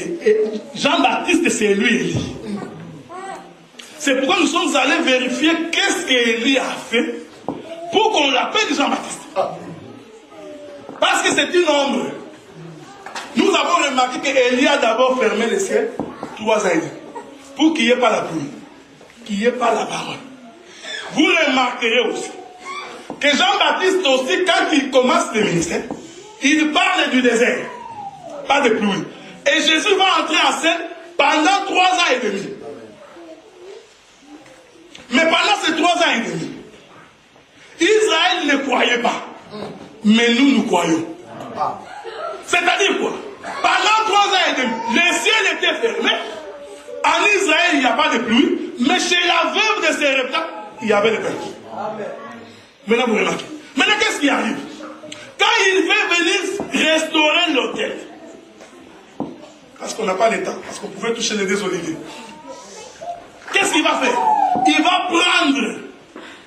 que Jean-Baptiste, c'est lui, Élie. C'est pourquoi nous sommes allés vérifier qu'est-ce qu'Élie a fait pour qu'on l'appelle Jean-Baptiste. Parce que c'est une ombre. Nous avons remarqué qu'Élie a d'abord fermé les ciels 3 ans et demi. Pour qu'il n'y ait pas la pluie, qu'il n'y ait pas la parole. Vous remarquerez aussi que Jean-Baptiste aussi, quand il commence le ministère, il parle du désert, pas de pluie. Et Jésus va entrer en scène pendant 3 ans et demi. Mais pendant ces 3 ans et demi, Israël ne croyait pas. Mais nous croyons. C'est-à-dire quoi? Pendant 3 ans et demi, le ciel était fermé. En Israël, il n'y a pas de pluie. Mais chez la veuve de Sérepta, il y avait des pluies. Maintenant, vous remarquez. Maintenant, qu'est-ce qui arrive? Quand il veut venir restaurer l'autel, parce qu'on n'a pas le temps, parce qu'on pouvait toucher les 2 oliviers, qu'est-ce qu'il va faire? Il va prendre,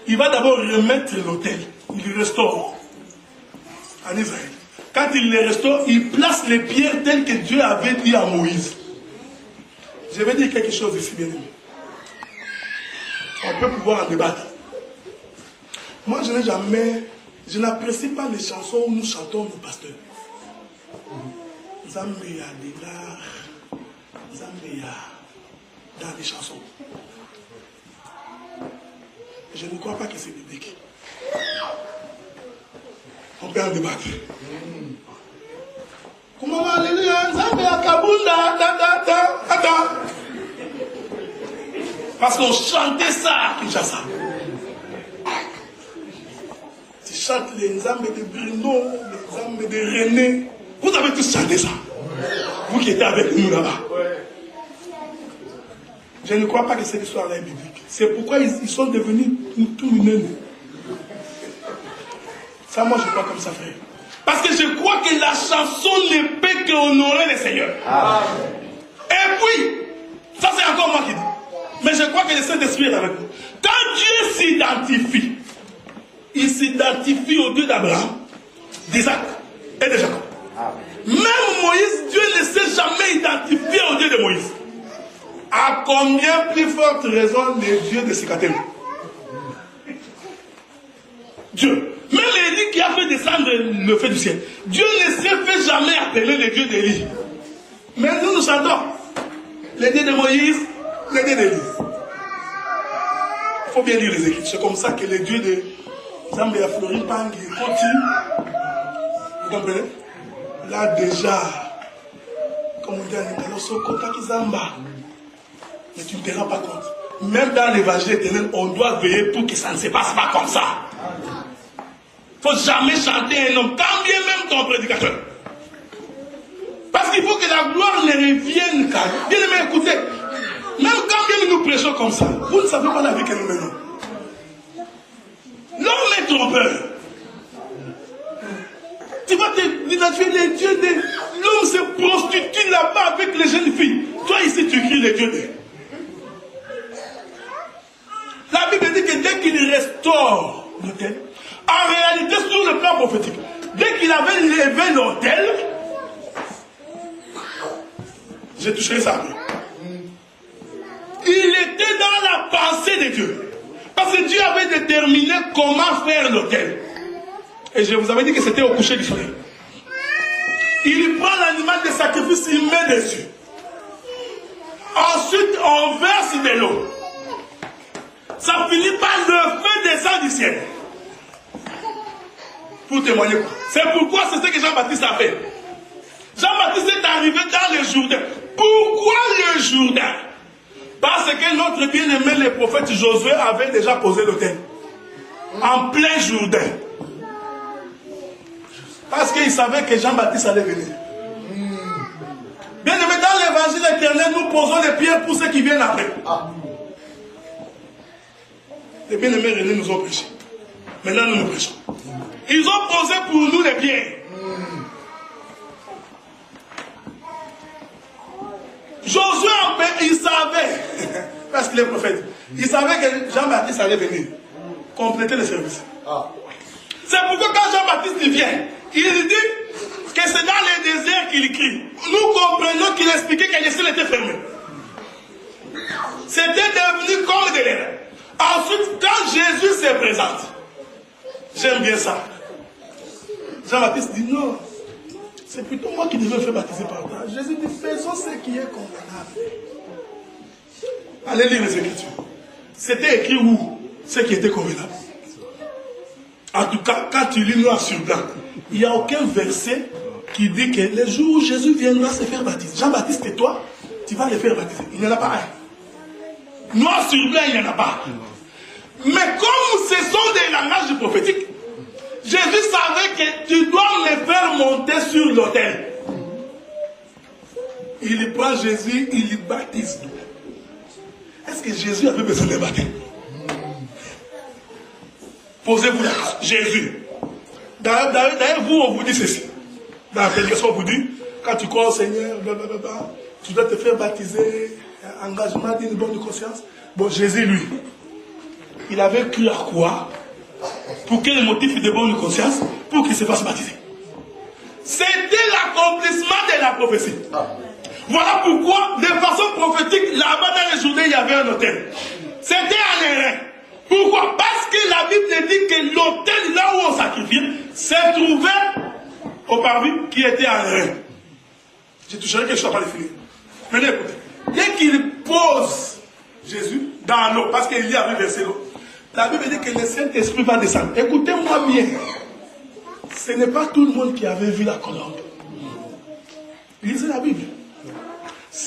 il va d'abord remettre l'autel, il le restaure en Israël. Quand il le restaure, il place les pierres telles que Dieu avait dit à Moïse. Je vais dire quelque chose ici, bien aimé. On peut pouvoir en débattre. Moi, je n'apprécie pas les chansons où nous chantons nos pasteurs. Zambia, Délar, Zambia, dans les chansons. Je ne crois pas que c'est biblique. On peut en débattre. Comment alléluia, Zambia, Kabunda, ta. Parce qu'on chantait ça à Kinshasa. Tu chantes les Nzambé de Bruno, les Nzambé de René. Vous avez tous chanté ça. Vous qui étiez avec nous là-bas. Je ne crois pas que cette histoire-là est biblique. C'est pourquoi ils sont devenus tout minés. Ça, moi, je crois comme ça, frère. Parce que je crois que la chanson ne peut qu'honorer le Seigneur. Et puis, ça c'est encore moi qui dis. Mais je crois que le Saint-Esprit est avec nous. Quand Dieu s'identifie, il s'identifie au Dieu d'Abraham, d'Isaac et de Jacob. Même Moïse, Dieu ne s'est jamais identifié au Dieu de Moïse. À combien plus forte raison le Dieu de Sécatem? Dieu. Même Élie qui a fait descendre le feu du ciel. Dieu ne s'est fait jamais appeler le Dieu d'Élie. Mais nous chantons le Dieu de Moïse, le Dieu d'Élie. Il faut bien lire les Écritures. C'est comme ça que le Dieu de Zambia, Florine, Pangui, Koti, vous comprenez? Là déjà, comme on dit en Italo, Kota Kizamba. Mais tu ne te rends pas compte. Même dans l'évangile éternel, on doit veiller pour que ça ne se passe pas comme ça. Il ne faut jamais chanter un homme, quand bien même ton prédicateur. Parce qu'il faut que la gloire ne revienne qu'à lui. Bien aimé, écoutez, même quand bien nous prêchons comme ça, vous ne savez pas la vie que nous menons. L'homme est trompeur. Tu vas te identifier les dieux de... L'homme se prostitue là-bas avec les jeunes filles. Toi ici tu cries les dieux de... La Bible dit que dès qu'il restaure l'autel, en réalité, sur le plan prophétique, dès qu'il avait levé l'autel, j'ai touché ça. Il était dans la pensée de Dieu. Parce que Dieu avait déterminé comment faire l'autel. Et je vous avais dit que c'était au coucher du soleil. Il prend l'animal de sacrifice, il met dessus. Ensuite, on verse de l'eau. Ça finit par le feu descend du ciel. Pour témoigner. C'est pourquoi c'est ce que Jean-Baptiste a fait. Jean-Baptiste est arrivé dans le Jourdain. Pourquoi le Jourdain? Parce que notre bien-aimé, le prophète Josué, avait déjà posé l'autel. En plein Jourdain. Parce qu'il savait que Jean-Baptiste allait venir. Bien-aimé, dans l'évangile éternel, nous posons les pierres pour ceux qui viennent après. Les bien-aimés René nous ont prêché. Maintenant, nous prêchons. Ils ont posé pour nous les pierres. Josué, il savait, parce qu'il est prophète, il savait que Jean-Baptiste allait venir compléter le service. C'est pourquoi quand Jean-Baptiste vient, il dit que c'est dans le désert qu'il crie. Nous comprenons qu'il expliquait que les ciels étaient fermés. C'était devenu comme de l'air. Ensuite, quand Jésus se présente, j'aime bien ça. Jean-Baptiste dit non, c'est plutôt moi qui devais faire baptiser par toi. Jésus dit faisons ce qui est convenable. Allez lire les Écritures. C'était écrit où? Ce qui était convenable. En tout cas, quand tu lis noir sur blanc, il n'y a aucun verset qui dit que le jour où Jésus viendra se faire baptiser, Jean-Baptiste et toi, tu vas les faire baptiser. Il n'y en a pas un. Noir sur blanc, il n'y en a pas. Mais comme ce sont des langages prophétiques, Jésus savait que tu dois les faire monter sur l'autel. Il prend Jésus, il le baptise. Est-ce que Jésus avait besoin de baptême? Posez-vous la question. Jésus. D'ailleurs, vous, on vous dit ceci. Dans la prédication, on vous dit, quand tu crois au Seigneur, blablabla, tu dois te faire baptiser, engagement d'une bonne conscience. Bon, Jésus, lui, il avait cru à quoi? Pour quel motif de bonne conscience? Pour qu'il se fasse baptiser. C'était l'accomplissement de la prophétie. Voilà pourquoi, de façon prophétique, là-bas dans les journées, il y avait un autel. C'était un erreur. Pourquoi? Parce que la Bible dit que l'autel, là où on sacrifiait, se trouvait au parvis qui était en erreur. Je toucherai quelque chose à pas les finir. Venez écoutez. Dès qu'il pose Jésus dans l'eau, parce qu'il y avait versé l'eau, la Bible dit que le Saint-Esprit va descendre. Écoutez-moi bien. Ce n'est pas tout le monde qui avait vu la colombe. Lisez la Bible.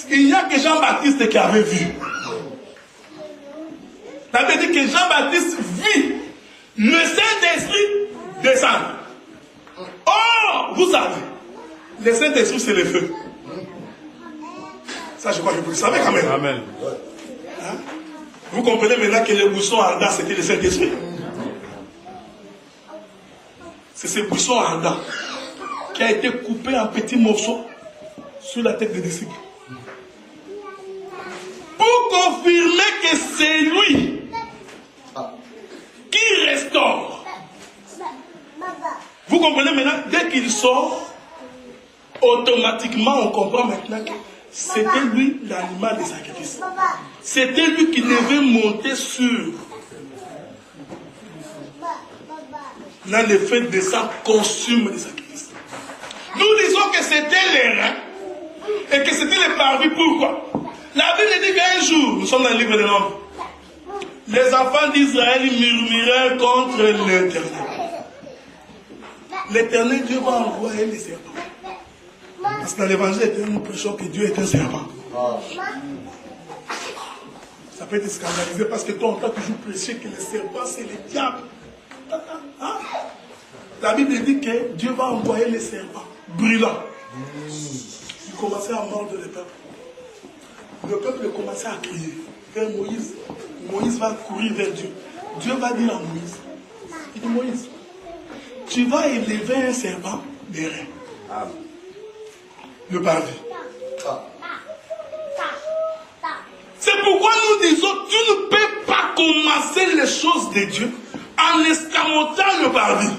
Il n'y a que Jean-Baptiste qui avait vu. La Bible dit que Jean-Baptiste vit le Saint-Esprit descendre. Oh, vous savez, le Saint-Esprit c'est le feu. Ça, je crois que vous le savez quand même. Amen. Hein? Vous comprenez maintenant que le buisson ardent c'était le Saint-Esprit. C'est ce buisson ardent qui a été coupé en petits morceaux sur la tête des disciples. Pour confirmer que c'est lui qui restaure. Vous comprenez maintenant, dès qu'il sort, automatiquement on comprend maintenant que c'était lui l'animal des sacrifices. C'était lui qui devait monter sur. Là, le fait de ça consume les sacrifices. Nous disons que c'était les reins et que c'était les parvis. Pourquoi? La Bible dit qu'un jour, nous sommes dans le livre des Nombres, les enfants d'Israël murmurèrent contre l'Éternel. L'Éternel, Dieu va envoyer les serpents. Parce que dans l'évangile, nous prêchons que Dieu est un serpent. Ça peut être scandalisé parce que toi, on t'a toujours prêché que le serpent, c'est le diable. Hein? La Bible dit que Dieu va envoyer les serpents brûlants. Ils commençaient à mordre le peuple. Le peuple commençait à crier vers Moïse. Moïse va courir vers Dieu. Dieu va dire à Moïse, il dit Moïse, tu vas élever un serpent des reins. Le parvis. C'est pourquoi nous disons, tu ne peux pas commencer les choses de Dieu en escamotant le parvis.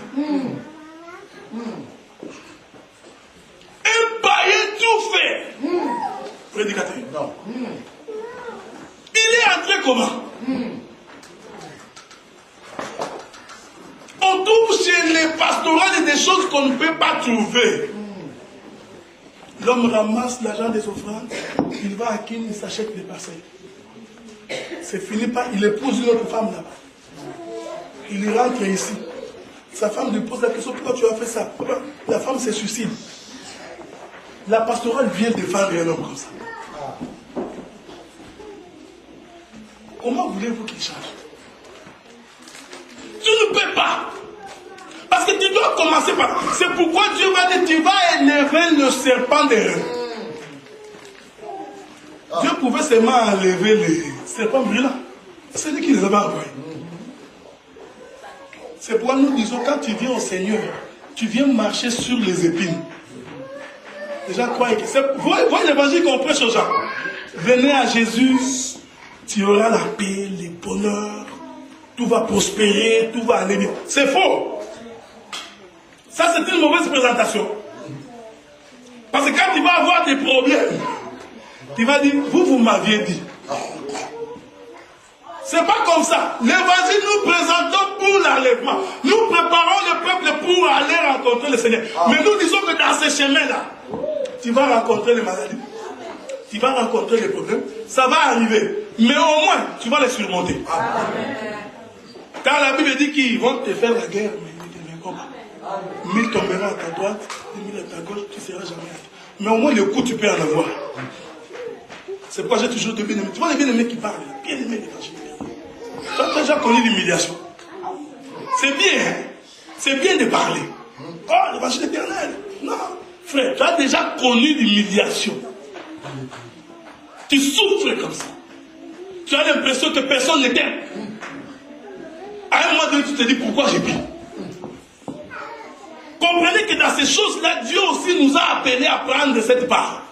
Un païen tout fait. Prédicateur. Non. Il est entré comment? On trouve chez les pastorales des choses qu'on ne peut pas trouver. L'homme ramasse l'argent des offrandes, il va à Kin, il s'achète des parcelles. C'est fini par, il épouse une autre femme là-bas. Il rentre ici. Sa femme lui pose la question, pourquoi tu as fait ça? La femme se suicide. La pastorale vient défendre un homme comme ça. Comment voulez-vous qu'il change? Tu ne peux pas. Parce que tu dois commencer par... C'est pourquoi Dieu va dire, tu vas élever le serpent des reins. Dieu pouvait seulement enlever les serpents brûlants. C'est lui qui les avait envoyés. C'est pourquoi nous disons, quand tu viens au Seigneur, tu viens marcher sur les épines. Les gens croient que... Voyez l'évangile qu'on prêche aux gens. Venez à Jésus, tu auras la paix, le bonheur, tout va prospérer, tout va aller bien. C'est faux. Ça, c'est une mauvaise présentation. Parce que quand tu vas avoir des problèmes, Il va dire, vous m'aviez dit. C'est pas comme ça. L'évangile nous présentons pour l'enlèvement. Nous préparons le peuple pour aller rencontrer le Seigneur. Mais nous disons que dans ce chemin-là, tu vas rencontrer les maladies. Tu vas rencontrer les problèmes. Ça va arriver. Mais au moins, tu vas les surmonter. Quand la Bible dit qu'ils vont te faire la guerre, mais comment? 1000 tomberont à ta droite, 1000 à ta gauche, tu ne seras jamais à toi. Mais au moins le coup, tu peux en avoir. C'est pourquoi j'ai toujours des bien-aimés. Tu vois les bien-aimés qui parlent, bien-aimés l'évangile. Tu as déjà connu l'humiliation. C'est bien. C'est bien de parler. Oh, l'évangile éternel. Non, frère, tu as déjà connu l'humiliation. Tu souffres comme ça. Tu as l'impression que personne ne t'aime. À un moment donné, tu te dis pourquoi j'ai pris. Comprenez que dans ces choses-là, Dieu aussi nous a appelés à prendre cette part.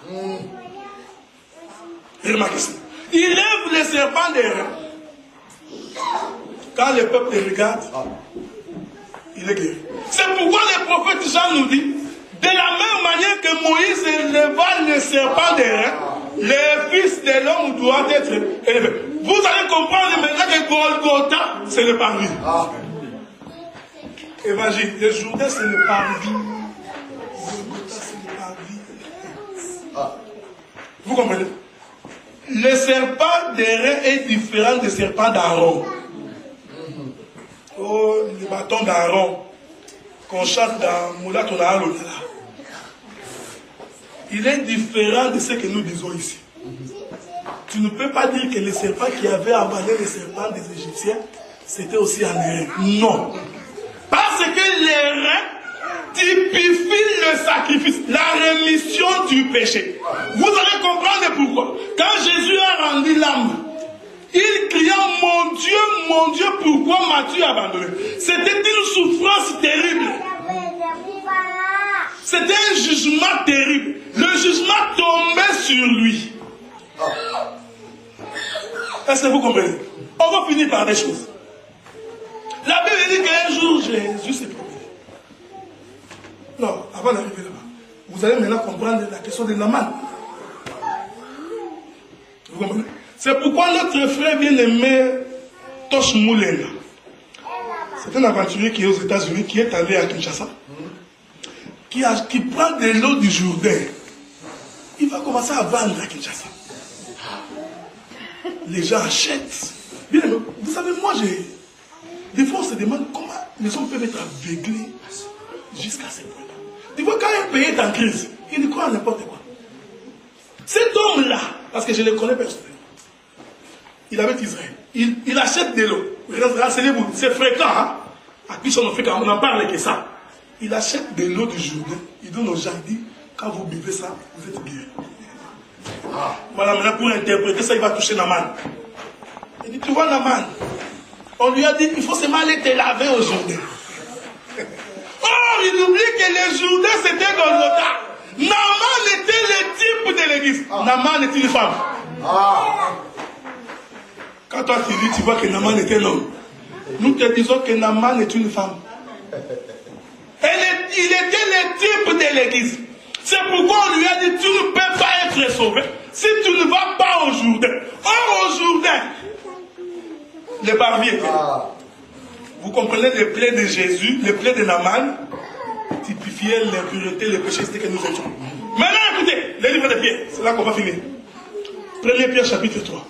Remarquez ça. Il lève les serpents des reins. Quand le peuple les regarde, il est guéri. C'est pourquoi le prophète Jean nous dit, de la même manière que Moïse éleva le serpent des reins, le fils de l'homme doit être élevé. Vous allez comprendre maintenant que Golgotha, c'est le parvis. Évangile, le Jourdain, c'est le parvis. Golgotha, c'est le parvis. Vous comprenez? Le serpent des reins est différent du serpent d'Aaron. Oh, le bâton d'Aaron qu'on chante dans Moula Tonara. Il est différent de ce que nous disons ici. Tu ne peux pas dire que le serpent qui avait avalé les serpents des Égyptiens, c'était aussi un rein. Non. Parce que les reins typifient le sacrifice, la rémission du péché. Vous allez comprendre pourquoi. Quand Jésus a rendu l'âme, il cria, mon Dieu, pourquoi m'as-tu abandonné? C'était une souffrance terrible. C'était un jugement terrible. Le jugement tombait sur lui. Est-ce que vous comprenez? On va finir par des choses. La Bible dit qu'un jour, Jésus s'est promené. Non, avant d'arriver là-bas, vous allez maintenant comprendre la question de Naaman. Vous comprenez? C'est pourquoi notre frère bien-aimé Tosh Moulenga, c'est un aventurier qui est aux États-Unis, qui est allé à Kinshasa, qui prend de l'eau du Jourdain. Il va commencer à vendre à Kinshasa. Les gens achètent. Bien, vous savez, moi, des fois, on se demande comment les hommes peuvent être aveuglés jusqu'à ce point-là. Des fois, quand un pays est en crise, il croit à n'importe quoi. Cet homme-là, parce que je le connais personnellement, il habite Israël. Il achète de l'eau. Renseignez-vous, c'est fréquent. Hein? À qui on en parle que ça. Il achète de l'eau du Jourdain. Il donne aux gens, il dit, quand vous buvez ça, vous êtes guéris. Voilà, maintenant pour interpréter ça, il va toucher Naaman. Il dit, tu vois Naaman, on lui a dit, il faut seulement aller te laver au Jourdain. Or, il oublie que le Jourdain, c'était Golgotha. Naaman était le type de l'église. Naaman est une femme. Quand toi tu dis, tu vois que Naaman est un homme. Nous te disons que Naaman est une femme. Il était le type de l'église. C'est pourquoi on lui a dit, tu ne peux pas être sauvé si tu ne vas pas au Jourdain. Or, au Jourdain, le parvis était là. Vous comprenez, les plaies de Jésus, les plaies de Naaman, typifiaient l'impureté, les péchés que nous étions. Maintenant, écoutez, les livres de Pierre, c'est là qu'on va finir. 1 Pierre chapitre 3.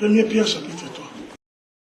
1 Pierre chapitre 3.